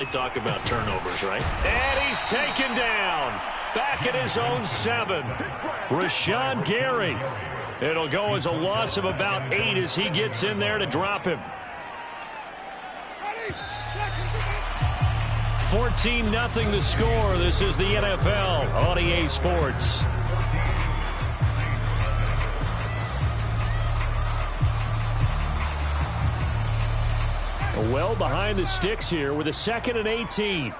They talk about turnovers, right? And he's taken down. Back at his own 7. Rashawn Gary. It'll go as a loss of about 8 as he gets in there to drop him. 14-0 the score. This is the NFL on EA Sports. Well behind the sticks here with a 2nd and 18.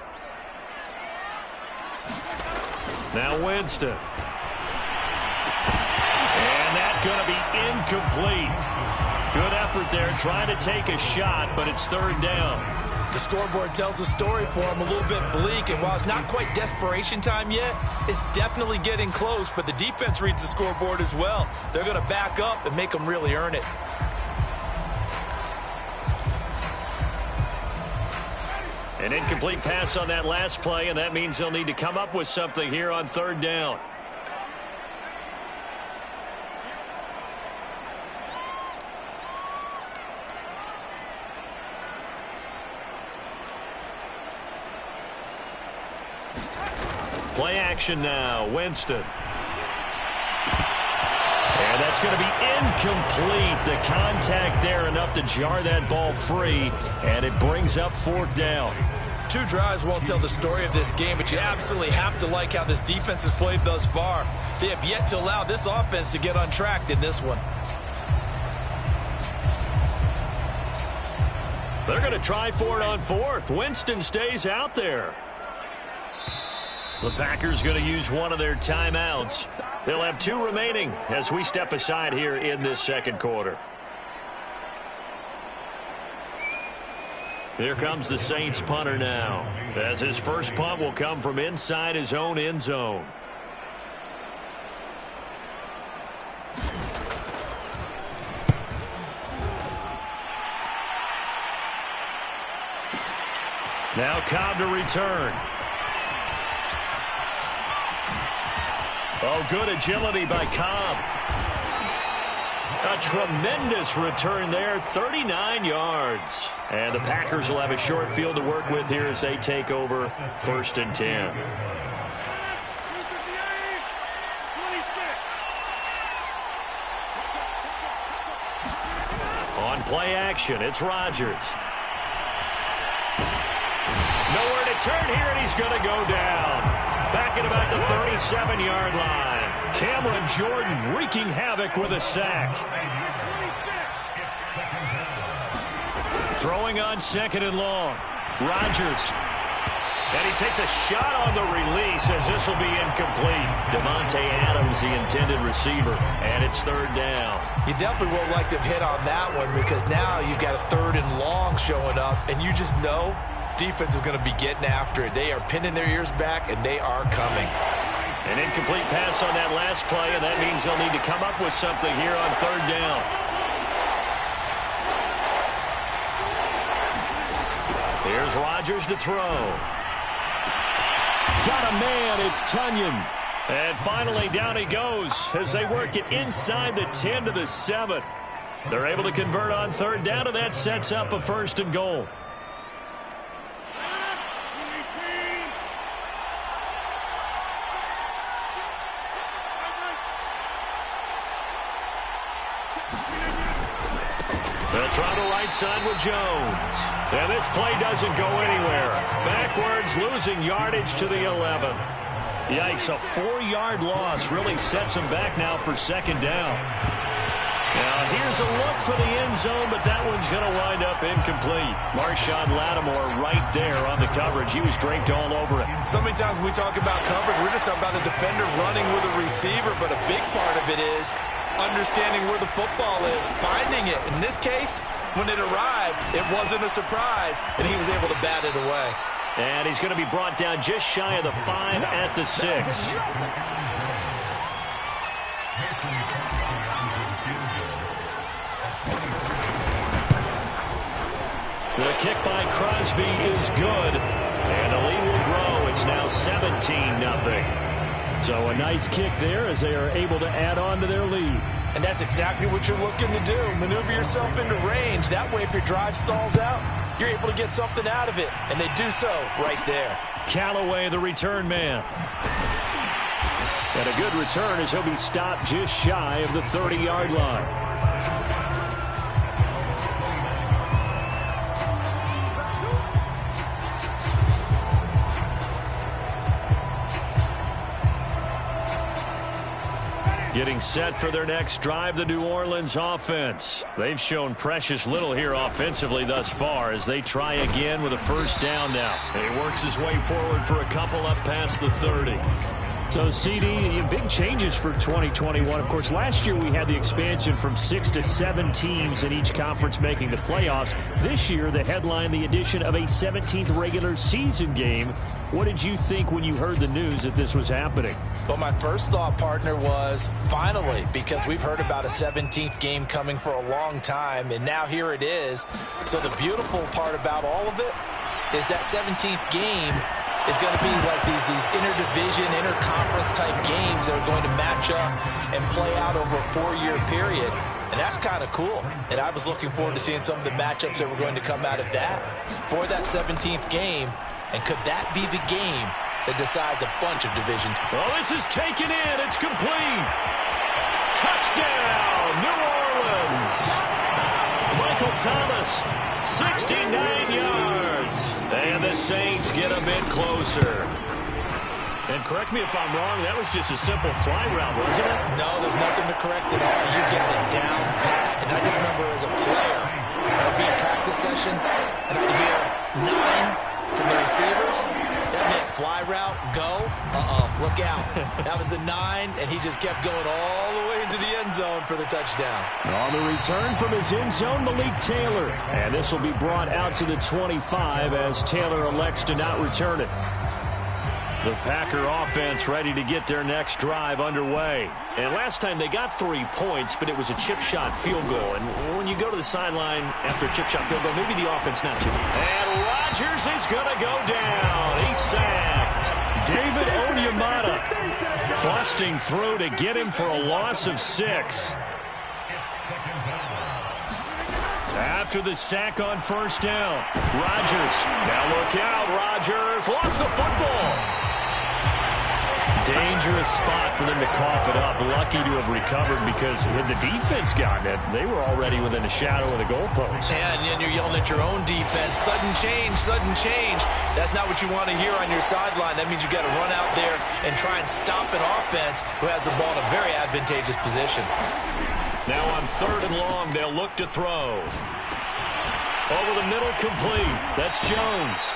Now Winston. And that's going to be incomplete. Good effort there trying to take a shot, but it's 3rd down. The scoreboard tells a story for him, a little bit bleak, and while it's not quite desperation time yet, it's definitely getting close, but the defense reads the scoreboard as well. They're going to back up and make them really earn it. An incomplete pass on that last play, and that means they'll need to come up with something here on 3rd down. Play action now, Winston. And that's going to be incomplete. The contact there enough to jar that ball free, and it brings up 4th down. 2 drives won't tell the story of this game, but you absolutely have to like how this defense has played thus far. They have yet to allow this offense to get untracked in this one. They're going to try for it on 4th. Winston stays out there. The Packers going to use one of their timeouts. They'll have 2 remaining as we step aside here in this 2nd quarter. Here comes the Saints punter now, as his first punt will come from inside his own end zone. Now Cobb to return. Oh, good agility by Cobb. A tremendous return there, 39 yards. And the Packers will have a short field to work with here as they take over 1st and 10. On play action, it's Rodgers. Nowhere to turn here, and he's going to go down. Back at about the 37-yard line. Cameron Jordan wreaking havoc with a sack. Throwing on 2nd and long. Rodgers. And he takes a shot on the release as this will be incomplete. Devontae Adams, the intended receiver. And it's 3rd down. You definitely would like to have hit on that one because now you've got a 3rd and long showing up, and you just know defense is going to be getting after it. They are pinning their ears back, and they are coming. An incomplete pass on that last play, and that means they'll need to come up with something here on 3rd down. Here's Rodgers to throw. Got a man, it's Tunyon. And finally down he goes as they work it inside the 10 to the 7. They're able to convert on 3rd down, and that sets up a 1st and goal. They'll try the right side with Jones. And this play doesn't go anywhere. Backwards, losing yardage to the 11. Yikes, a 4-yard loss really sets him back now for 2nd down. Now here's a look for the end zone, but that one's going to wind up incomplete. Marshawn Lattimore right there on the coverage. He was draped all over it. So many times when we talk about coverage, we're just talking about a defender running with a receiver, but a big part of it is understanding where the football is, finding it. In this case, when it arrived, it wasn't a surprise, and he was able to bat it away. And he's going to be brought down just shy of the 5 at the 6. The kick by Crosby is good, and the lead will grow. It's now 17-0. So a nice kick there as they are able to add on to their lead. And that's exactly what you're looking to do. Maneuver yourself into range. That way, if your drive stalls out, you're able to get something out of it, and they do so right there. Callaway, the return man. And a good return as he'll be stopped just shy of the 30-yard line. Getting set for their next drive, the New Orleans offense. They've shown precious little here offensively thus far as they try again with a first down now. And he works his way forward for a couple up past the 30. So, CD, big changes for 2021. Of course, last year we had the expansion from 6 to 7 teams in each conference making the playoffs. This year, the headline, the addition of a 17th regular season game. What did you think when you heard the news that this was happening? Well, my first thought, partner, was finally, because we've heard about a 17th game coming for a long time, and now here it is. So the beautiful part about all of it is that 17th game is going to be like these interdivision, interconference type games that are going to match up and play out over a 4-year period. And that's kind of cool. And I was looking forward to seeing some of the matchups that were going to come out of that for that 17th game. And could that be the game that decides a bunch of divisions? Well, this is taken in. It's complete. Touchdown, New Orleans. Michael Thomas, 69 yards. And the Saints get a bit closer. And correct me if I'm wrong, that was just a simple fly route, wasn't it? No, there's nothing to correct at all. You got it down pat. And I just remember as a player, I'd be in practice sessions, and I'd hear 9 from the receivers. That meant fly route, go. Look out. That was the 9, and he just kept going all the way into the end zone for the touchdown. On the return from his end zone, Malik Taylor. And this will be brought out to the 25 as Taylor elects to not return it. The Packer offense ready to get their next drive underway. And last time they got 3 points, but it was a chip shot field goal. And when you go to the sideline after a chip shot field goal, maybe the offense not too. And Rodgers is going to go down. He's sacked. David Onyemata busting through to get him for a loss of 6. After the sack on first down, Rodgers. Now look out, Rodgers lost the football. Dangerous spot for them to cough it up. Lucky to have recovered because had the defense gotten it, they were already within a shadow of the goalpost. Yeah, and you're yelling at your own defense. Sudden change, sudden change. That's not what you want to hear on your sideline. That means you got to run out there and try and stop an offense who has the ball in a very advantageous position. Now on 3rd and long, they'll look to throw. Over the middle, complete. That's Jones.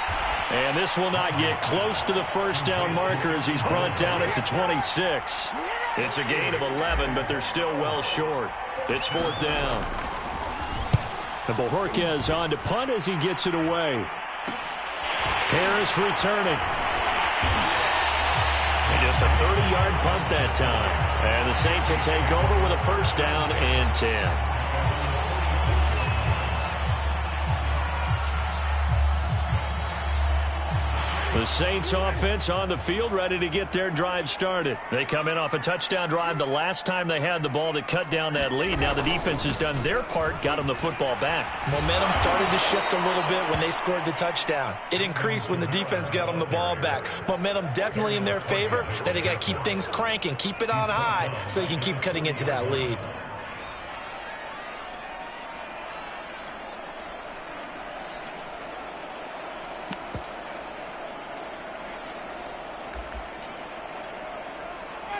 And this will not get close to the first down marker as he's brought down at the 26. It's a gain of 11, but they're still well short. It's 4th down. And Bojorquez on to punt as he gets it away. Harris returning. And just a 30-yard punt that time. And the Saints will take over with a first down and 10. The Saints offense on the field ready to get their drive started. They come in off a touchdown drive the last time they had the ball that cut down that lead. Now the defense has done their part, got them the football back. Momentum started to shift a little bit when they scored the touchdown. It increased when the defense got them the ball back. Momentum definitely in their favor. Now they got to keep things cranking, keep it on high so they can keep cutting into that lead.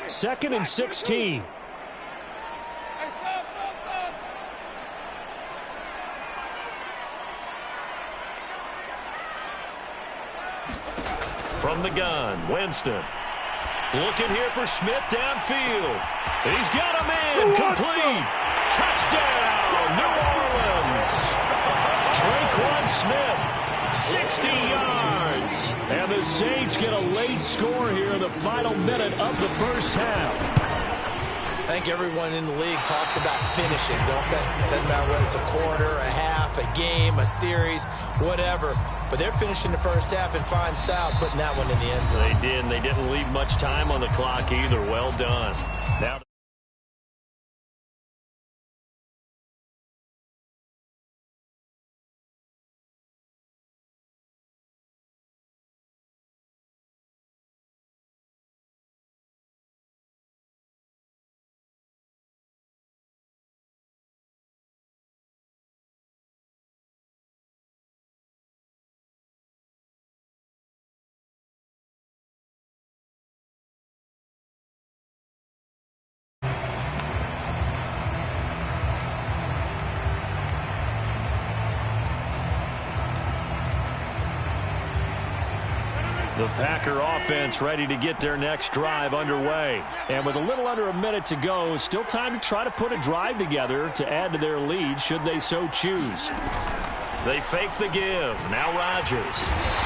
Second and 16. From the gun, Winston. Looking here for Smith downfield. He's got a man. Complete. Touchdown, New Orleans. Traquan Smith, 60 yards. And the Saints get a late score here in the final minute of the first half. I think everyone in the league talks about finishing, don't they? Doesn't matter whether it's a quarter, a half, a game, a series, whatever. But they're finishing the first half in fine style, putting that one in the end zone. They did, and they didn't leave much time on the clock either. Well done. Now The Packer offense ready to get their next drive underway. And with a little under a minute to go, still time to try to put a drive together to add to their lead should they so choose. They fake the give. Now Rodgers.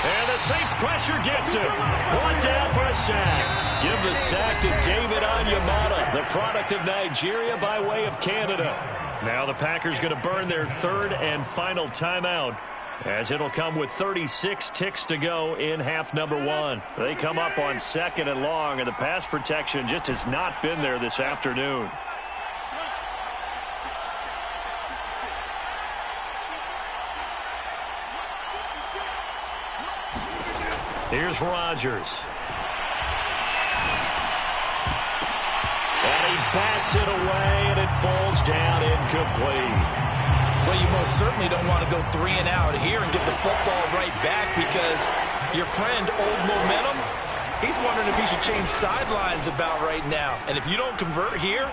And the Saints pressure gets him. One down for a sack. Give the sack to David Onyemata, the product of Nigeria by way of Canada. Now the Packers going to burn their third and final timeout, as it'll come with 36 ticks to go in half number one. They come up on second and long, and the pass protection just has not been there this afternoon. Here's Rodgers. And he bats it away, and it falls down incomplete. Well, you most certainly don't want to go 3 and out here and get the football right back, because your friend, Old Momentum, he's wondering if he should change sidelines about right now. And if you don't convert here,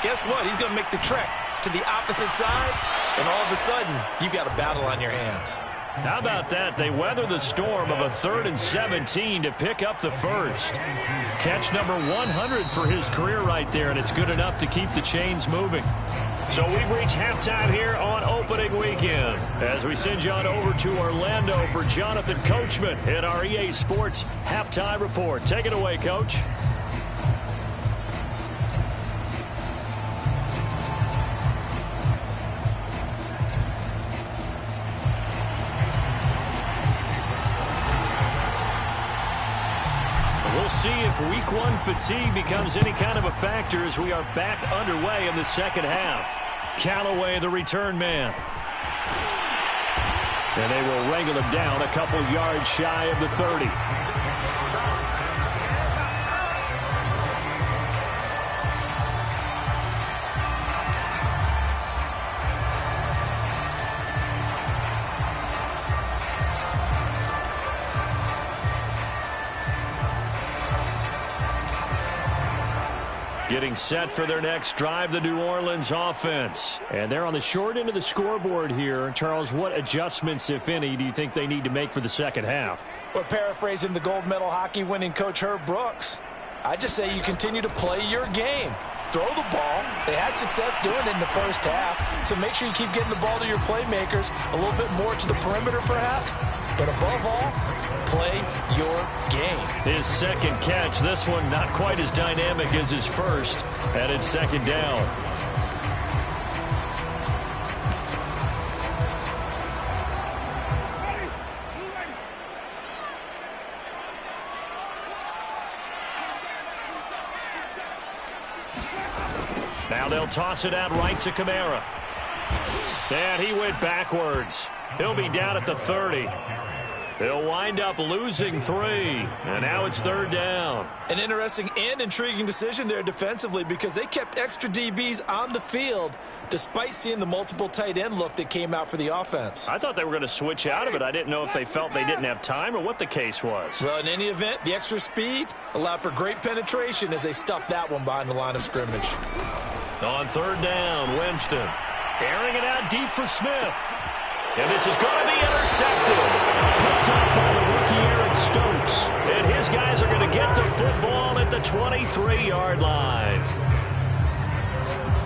guess what? He's going to make the trek to the opposite side, and all of a sudden, you've got a battle on your hands. How about that? They weather the storm of a 3rd and 17 to pick up the first. Catch number 100 for his career right there, and it's good enough to keep the chains moving. So we've reached halftime here on opening weekend, as we send you on over to Orlando for Jonathan Coachman in our EA Sports Halftime Report. Take it away, Coach. We'll see if week one fatigue becomes any kind of a factor as we are back underway in the second half. Callaway, the return man. And they will wrangle him down a couple yards shy of the 30. Getting set for their next drive, the New Orleans offense. And they're on the short end of the scoreboard here. Charles, what adjustments, if any, do you think they need to make for the second half? Well, paraphrasing the gold medal hockey winning coach Herb Brooks, I just say you continue to play your game. Throw the ball. They had success doing it in the first half, so make sure you keep getting the ball to your playmakers, a little bit more to the perimeter perhaps, but above all, play your game. His second catch, this one not quite as dynamic as his first, and it's second down. Now they'll toss it out right to Kamara. And he went backwards. He'll be down at the 30. They'll wind up losing 3. And now it's third down. An interesting and intriguing decision there defensively, because they kept extra DBs on the field despite seeing the multiple tight end look that came out for the offense. I thought they were going to switch out of it. I didn't know if they felt they didn't have time or what the case was. Well, in any event, the extra speed allowed for great penetration as they stuffed that one behind the line of scrimmage. On third down, Winston airing it out deep for Smith. And this is going to be intercepted. Picked up by the rookie Aaron Stokes. And his guys are going to get the football at the 23-yard line.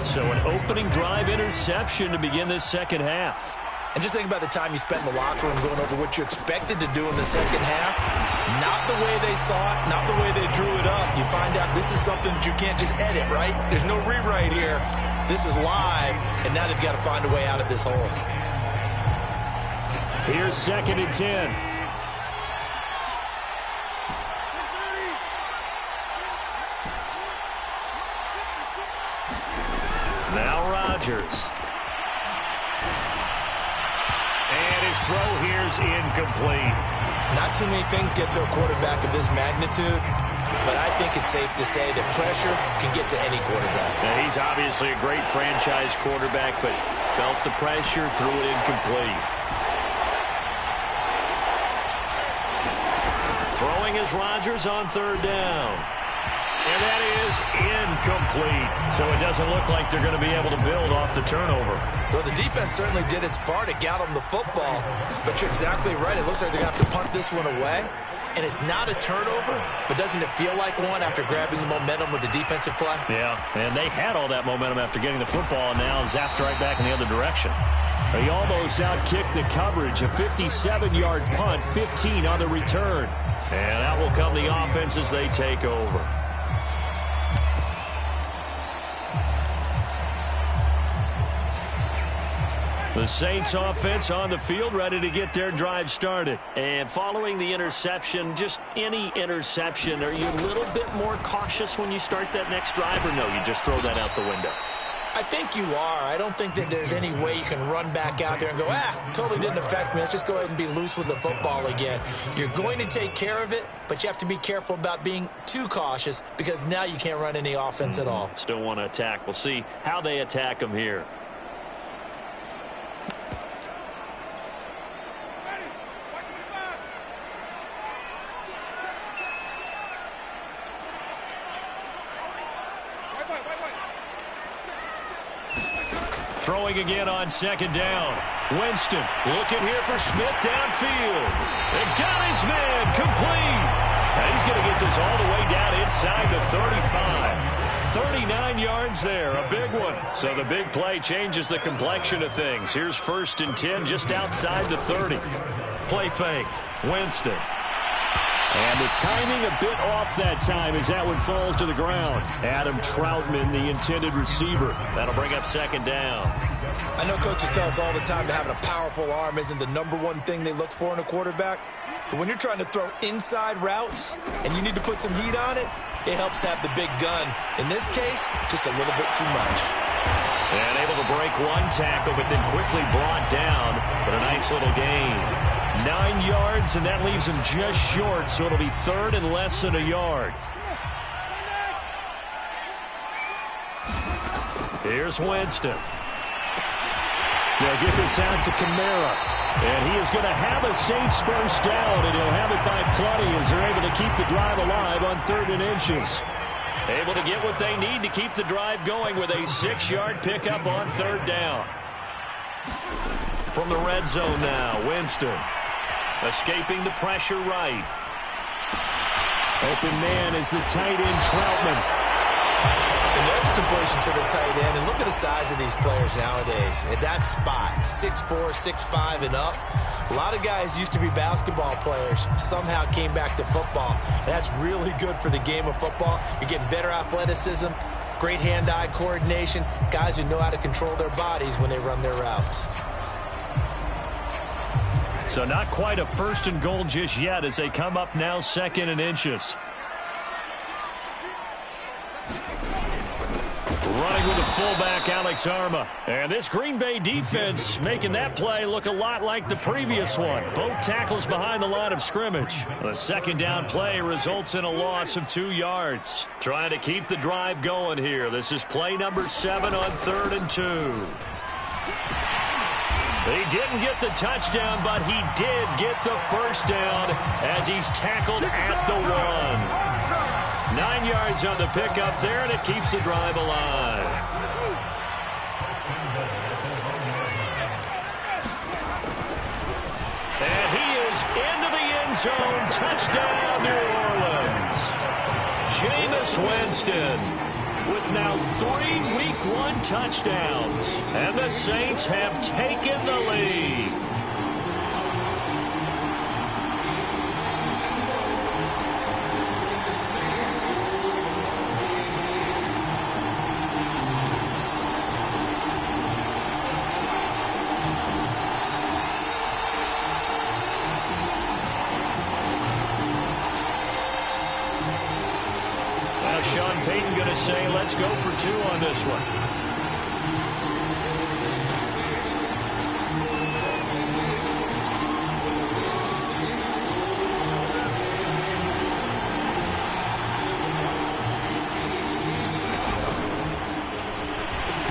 So an opening drive interception to begin this second half. And just think about the time you spent in the locker room going over what you expected to do in the second half. Not the way they saw it, not the way they drew it up. You find out this is something that you can't just edit, right? There's no rewrite here. This is live, and now they've got to find a way out of this hole. Here's 2nd and 10. Now Rodgers. And his throw here's incomplete. Not too many things get to a quarterback of this magnitude, but I think it's safe to say that pressure can get to any quarterback. Now, he's obviously a great franchise quarterback, but felt the pressure, threw it incomplete. Throwing is Rodgers on third down. And that is incomplete. So it doesn't look like they're going to be able to build off the turnover. Well, the defense certainly did its part. It got them the football. But you're exactly right. It looks like they're going to have to punt this one away. and it's not a turnover, but doesn't it feel like one after grabbing the momentum with the defensive play? Yeah, and they had all that momentum after getting the football, and now zapped right back in the other direction. He almost outkicked the coverage. A 57-yard punt, 15 on the return. And out will come the offense as they take over. The Saints offense on the field, ready to get their drive started. And following the interception, just any interception, are you a little bit more cautious when you start that next drive, or no, you just throw that out the window? I think you are. I don't think that there's any way you can run back out there and go, totally didn't affect me. Let's just go ahead and be loose with the football again. You're going to take care of it, but you have to be careful about being too cautious because now you can't run any offense at all. Still want to attack. We'll see how they attack them here. Throwing again on second down. Winston looking here for Smith downfield. And got his man complete. And he's going to get this all the way down inside the 35. 39 yards there, a big one. So the big play changes the complexion of things. Here's 1st and 10 just outside the 30. Play fake. Winston. And the timing a bit off that time as that one falls to the ground. Adam Troutman, the intended receiver. That'll bring up second down. I know coaches tell us all the time that having a powerful arm isn't the #1 thing they look for in a quarterback. But when you're trying to throw inside routes and you need to put some heat on it, it helps have the big gun. In this case, just a little bit too much. And able to break one tackle, but then quickly brought down. But a nice little gain. 9 yards, and that leaves him just short, so it'll be 3rd and less than a yard. Here's Winston. They'll get this out to Kamara. And he is going to have a Saints first down, and he'll have it by plenty as they're able to keep the drive alive on 3rd and inches. Able to get what they need to keep the drive going with a 6-yard pickup on 3rd down. From the red zone now, Winston. Escaping the pressure right. Open man is the tight end, Troutman. And there's a completion to the tight end. And look at the size of these players nowadays. At that spot, 6'4", 6'5", and up. A lot of guys used to be basketball players, somehow came back to football. And that's really good for the game of football. You're getting better athleticism, great hand-eye coordination, guys who know how to control their bodies when they run their routes. So not quite a 1st and goal just yet as they come up now 2nd and inches. Running with the fullback, Alex Arma. And this Green Bay defense making that play look a lot like the previous one. Both tackles behind the line of scrimmage. The 2nd down play results in a loss of 2 yards. Trying to keep the drive going here. This is play number 7 on 3rd and 2. He didn't get the touchdown, but he did get the first down as he's tackled at the 1. 9 yards on the pickup there, and it keeps the drive alive. And he is into the end zone. Touchdown, New Orleans. Jameis Winston with now 3 Week 1 touchdowns. And the Saints have taken the lead. Sean Payton going to say, let's go for 2 on this one.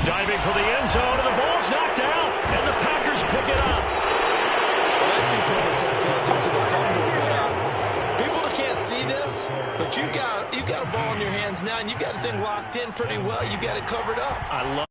Diving for the end zone, and the ball's knocked out, and the Packers pick it up. Well, that 2-point attempt failed due to the fumble, but people that can't see this, but you've got a ball in your hands now, and you've got the thing locked in pretty well. You've got it covered up. I